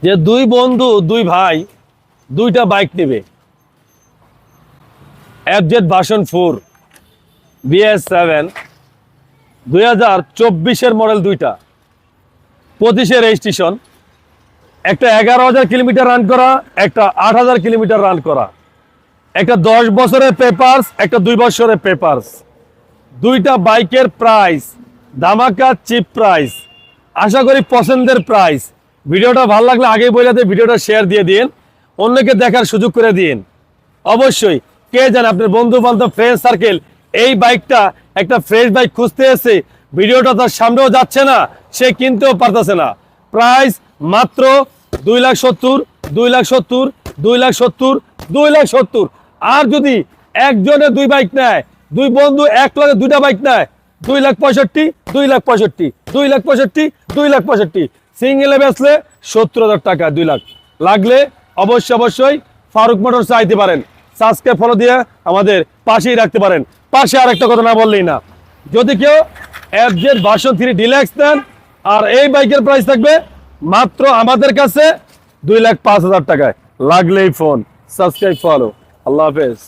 যে দুই বন্ধু দুই ভাই দুইটা বাইক নেবে, এফজেড ভার্সন 4 BS7 2024-এর মডেল, দুইটা 25-এর রেজিস্ট্রেশন, একটা 11,000 কিলোমিটার রান করা, একটা 8,000 কিলোমিটার রান করা, একটা 10 বছরের পেপারস, একটা 2 বছরের পেপারস। দুইটা বাইকের প্রাইস ধামাকা চিপ প্রাইস, আশা করি পছন্দের প্রাইস। ভিডিওটা ভালো লাগলে আগেই বলে দিয়ে ভিডিওটা শেয়ার দিয়ে দিন, অন্যকে দেখার সুযোগ করে দিন। অবশ্যই কে জানে আপনার বন্ধু বান্ধব ফ্রেন্ড সার্কেল এই বাইকটা একটা ফ্রেশ বাইক খুঁজতে এসে ভিডিওটা তার সামনেও যাচ্ছে না, সে কিনতেও পারতেছে না। প্রাইস মাত্র 2,70,000, 2,70,000, 2,70,000, 2,70,000। আর যদি একজনে দুই বাইক নেয়, দুই বন্ধু এক লগে দুইটা বাইক নেয়, 2,65,000, 2,65,000, 2,65,000, 2,65,000। সিঙ্গেলে বেচলে 70,000 টাকা, 2 লাখ। লাগলে অবশ্যই ফারুক মোটরস চাইতে পারেন। সাবস্ক্রাইব ফলো দিয়ে আমাদের পাশেই রাখতে পারেন। পাশে আর একটা কথা না বললেই না, যদি কেউ এফজেড ভার্সন 3 ডিলাক্স নেন, আর এই বাইকের প্রাইস থাকবে মাত্র আমাদের কাছে 2,05,000 টাকায়। লাগলেই ফোন, সাবস্ক্রাইব ফলো। আল্লাহ হাফেজ।